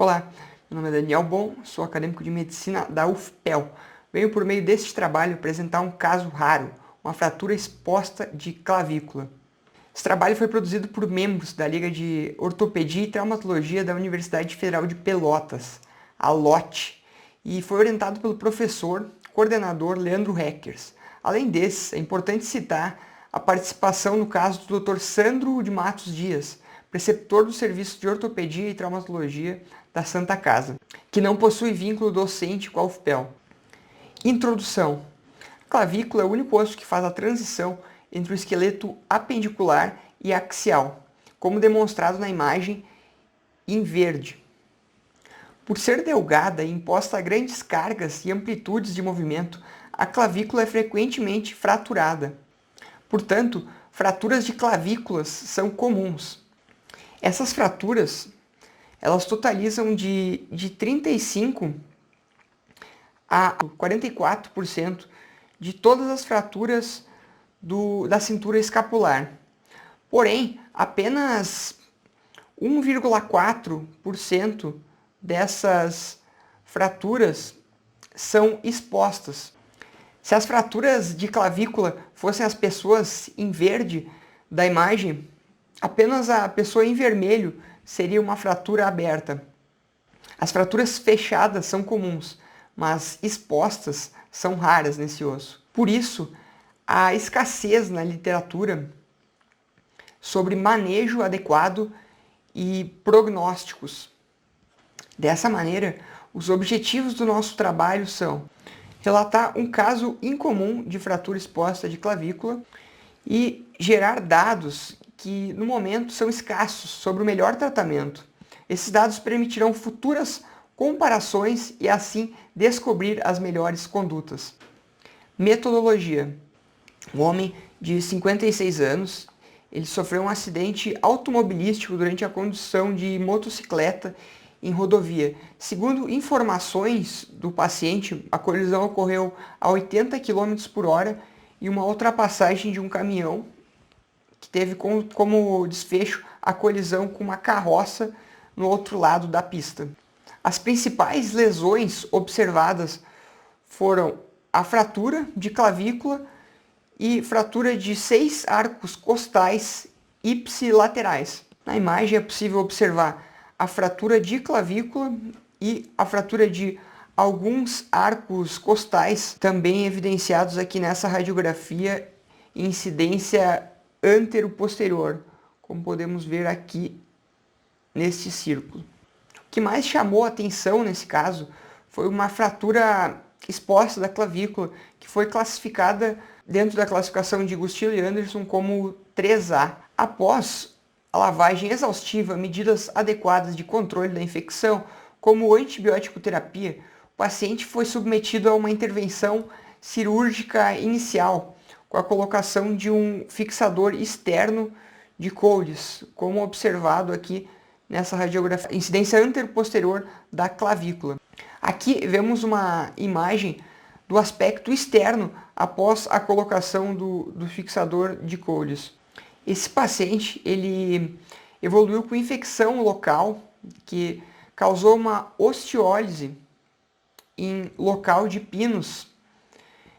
Olá, meu nome é Daniel Bon, sou acadêmico de medicina da UFPEL. Venho por meio deste trabalho apresentar um caso raro, uma fratura exposta de clavícula. Esse trabalho foi produzido por membros da Liga de Ortopedia e Traumatologia da Universidade Federal de Pelotas, a LOT, e foi orientado pelo professor coordenador Leandro Heckers. Além desses, é importante citar a participação no caso do Dr. Sandro de Matos Dias, preceptor do Serviço de Ortopedia e Traumatologia da Santa Casa, que não possui vínculo docente com a UFPEL. Introdução. A clavícula é o único osso que faz a transição entre o esqueleto apendicular e axial, como demonstrado na imagem em verde. Por ser delgada e imposta a grandes cargas e amplitudes de movimento, a clavícula é frequentemente fraturada. Portanto, fraturas de clavículas são comuns. Essas fraturas, elas totalizam de 35% a 44% de todas as fraturas da cintura escapular. Porém, apenas 1,4% dessas fraturas são expostas. Se as fraturas de clavícula fossem as pessoas em verde da imagem, apenas a pessoa em vermelho seria uma fratura aberta. As fraturas fechadas são comuns, mas expostas são raras nesse osso. Por isso, há escassez na literatura sobre manejo adequado e prognósticos. Dessa maneira, os objetivos do nosso trabalho são relatar um caso incomum de fratura exposta de clavícula e gerar dados que, no momento, são escassos sobre o melhor tratamento. Esses dados permitirão futuras comparações e, assim, descobrir as melhores condutas. Metodologia. Um homem de 56 anos, ele sofreu um acidente automobilístico durante a condução de motocicleta em rodovia. Segundo informações do paciente, a colisão ocorreu a 80 km por hora e uma ultrapassagem de um caminhão que teve como desfecho a colisão com uma carroça no outro lado da pista. As principais lesões observadas foram a fratura de clavícula e fratura de 6 arcos costais ipsilaterais. Na imagem é possível observar a fratura de clavícula e a fratura de alguns arcos costais, também evidenciados aqui nessa radiografia, incidência antero-posterior, como podemos ver aqui neste círculo. O que mais chamou a atenção nesse caso foi uma fratura exposta da clavícula, que foi classificada dentro da classificação de Gustillo e Anderson como 3A. Após a lavagem exaustiva, medidas adequadas de controle da infecção, como antibiótico terapia, o paciente foi submetido a uma intervenção cirúrgica inicial, com a colocação de um fixador externo de Coles, como observado aqui nessa radiografia, incidência anteroposterior da clavícula. Aqui vemos uma imagem do aspecto externo após a colocação do fixador de Coles. Esse paciente ele evoluiu com infecção local que causou uma osteólise em local de pinos,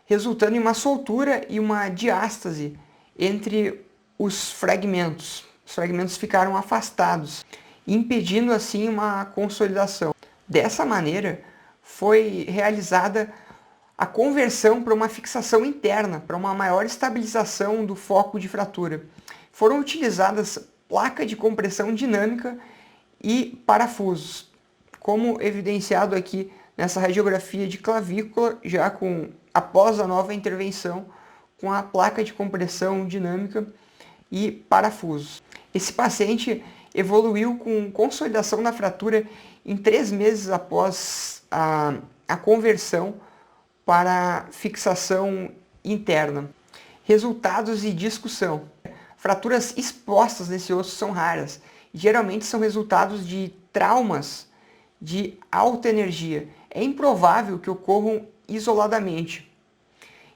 resultando em uma soltura e uma diástase entre os fragmentos. Os fragmentos ficaram afastados, impedindo assim uma consolidação. Dessa maneira, foi realizada a conversão para uma fixação interna, para uma maior estabilização do foco de fratura. Foram utilizadas placa de compressão dinâmica e parafusos, como evidenciado aqui nessa radiografia de clavícula, já após a nova intervenção, com a placa de compressão dinâmica e parafusos. Esse paciente evoluiu com consolidação da fratura em 3 meses após a conversão para fixação interna. Resultados e discussão. Fraturas expostas nesse osso são raras e geralmente são resultados de traumas de alta energia. É improvável que ocorram isoladamente.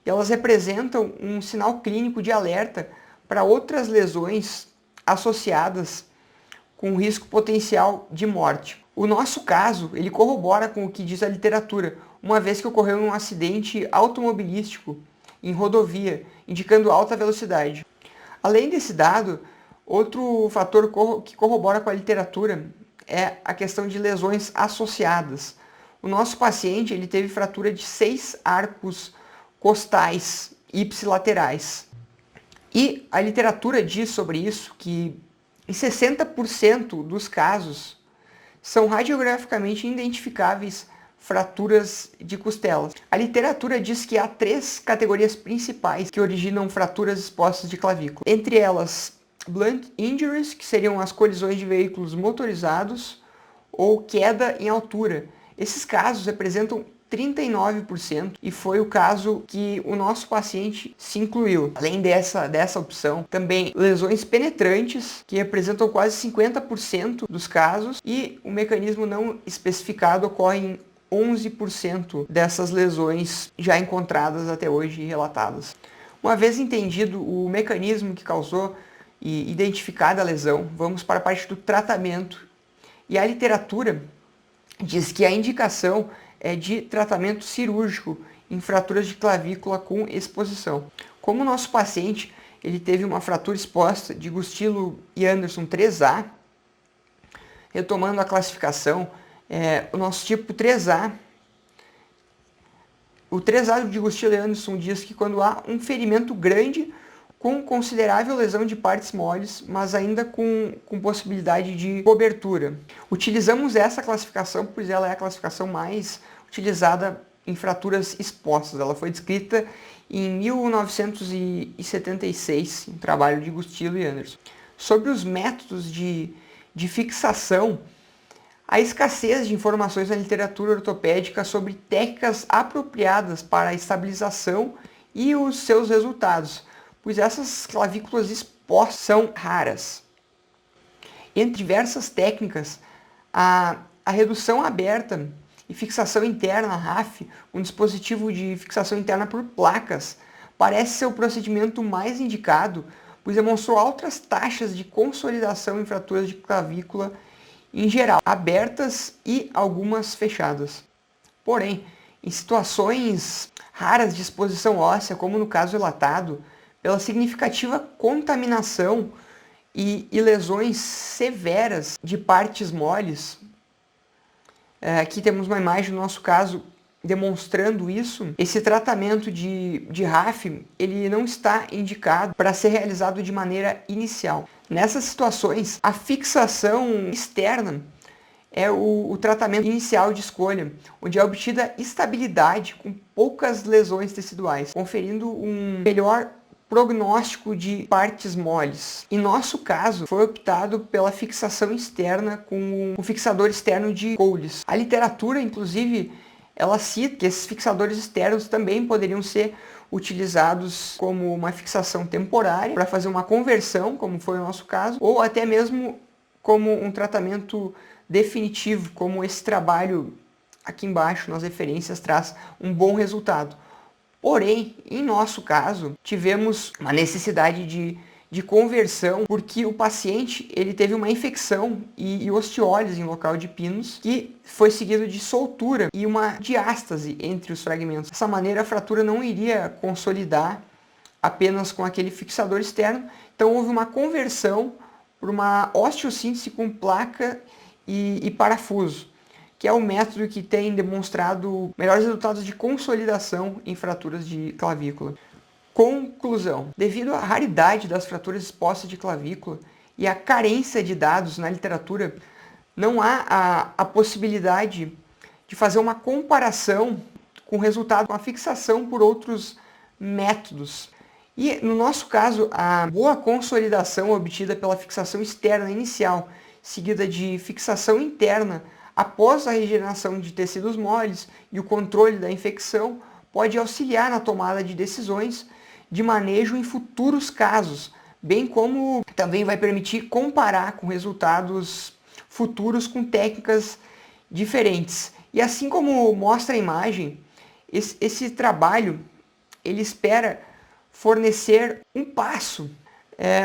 E elas representam um sinal clínico de alerta para outras lesões associadas com risco potencial de morte. O nosso caso, ele corrobora com o que diz a literatura, uma vez que ocorreu um acidente automobilístico em rodovia, indicando alta velocidade. Além desse dado, outro fator que corrobora com a literatura é a questão de lesões associadas. O nosso paciente ele teve fratura de 6 arcos costais ipsilaterais. E a literatura diz sobre isso que em 60% dos casos são radiograficamente identificáveis fraturas de costelas. A literatura diz que há 3 categorias principais que originam fraturas expostas de clavícula. Entre elas, blunt injuries, que seriam as colisões de veículos motorizados, ou queda em altura. Esses casos representam 39% e foi o caso que o nosso paciente se incluiu. Além dessa opção, também lesões penetrantes, que representam quase 50% dos casos, e o mecanismo não especificado ocorre em 11% dessas lesões já encontradas até hoje e relatadas. Uma vez entendido o mecanismo que causou e identificada a lesão, vamos para a parte do tratamento. E a literatura diz que a indicação é de tratamento cirúrgico em fraturas de clavícula com exposição. Como o nosso paciente ele teve uma fratura exposta de Gustilo e Anderson 3A, retomando a classificação, o nosso tipo 3A, o 3A de Gustilo e Anderson diz que quando há um ferimento grande com considerável lesão de partes moles, mas ainda com possibilidade de cobertura. Utilizamos essa classificação, pois ela é a classificação mais utilizada em fraturas expostas. Ela foi descrita em 1976, um trabalho de Gustilo e Anderson. Sobre os métodos de fixação, há escassez de informações na literatura ortopédica sobre técnicas apropriadas para a estabilização e os seus resultados, pois essas clavículas expostas são raras. Entre diversas técnicas, a redução aberta e fixação interna, RAF, um dispositivo de fixação interna por placas, parece ser o procedimento mais indicado, pois demonstrou altas taxas de consolidação em fraturas de clavícula em geral, abertas e algumas fechadas. Porém, em situações raras de exposição óssea, como no caso relatado, pela significativa contaminação e lesões severas de partes moles. Aqui temos uma imagem no nosso caso demonstrando isso. Esse tratamento de RAF ele não está indicado para ser realizado de maneira inicial. Nessas situações, a fixação externa é o tratamento inicial de escolha, onde é obtida estabilidade com poucas lesões teciduais, conferindo um melhor prognóstico de partes moles. Em nosso caso, foi optado pela fixação externa com um fixador externo de Coles. A literatura, inclusive, ela cita que esses fixadores externos também poderiam ser utilizados como uma fixação temporária para fazer uma conversão, como foi o nosso caso, ou até mesmo como um tratamento definitivo, como esse trabalho aqui embaixo nas referências traz um bom resultado. Porém, em nosso caso, tivemos uma necessidade de conversão porque o paciente ele teve uma infecção e osteólise em local de pinos que foi seguido de soltura e uma diástase entre os fragmentos. Dessa maneira, a fratura não iria consolidar apenas com aquele fixador externo, então houve uma conversão por uma osteossíntese com placa e parafuso, que é o método que tem demonstrado melhores resultados de consolidação em fraturas de clavícula. Conclusão: devido à raridade das fraturas expostas de clavícula e à carência de dados na literatura, não há a possibilidade de fazer uma comparação com o resultado com a fixação por outros métodos. E no nosso caso, a boa consolidação obtida pela fixação externa inicial, seguida de fixação interna após a regeneração de tecidos moles e o controle da infecção, pode auxiliar na tomada de decisões de manejo em futuros casos, bem como também vai permitir comparar com resultados futuros com técnicas diferentes. E assim como mostra a imagem, esse trabalho ele espera fornecer um passo,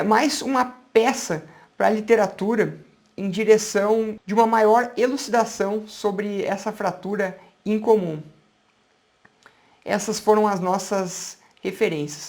mais uma peça para a literatura em direção de uma maior elucidação sobre essa fratura incomum. Essas foram as nossas referências.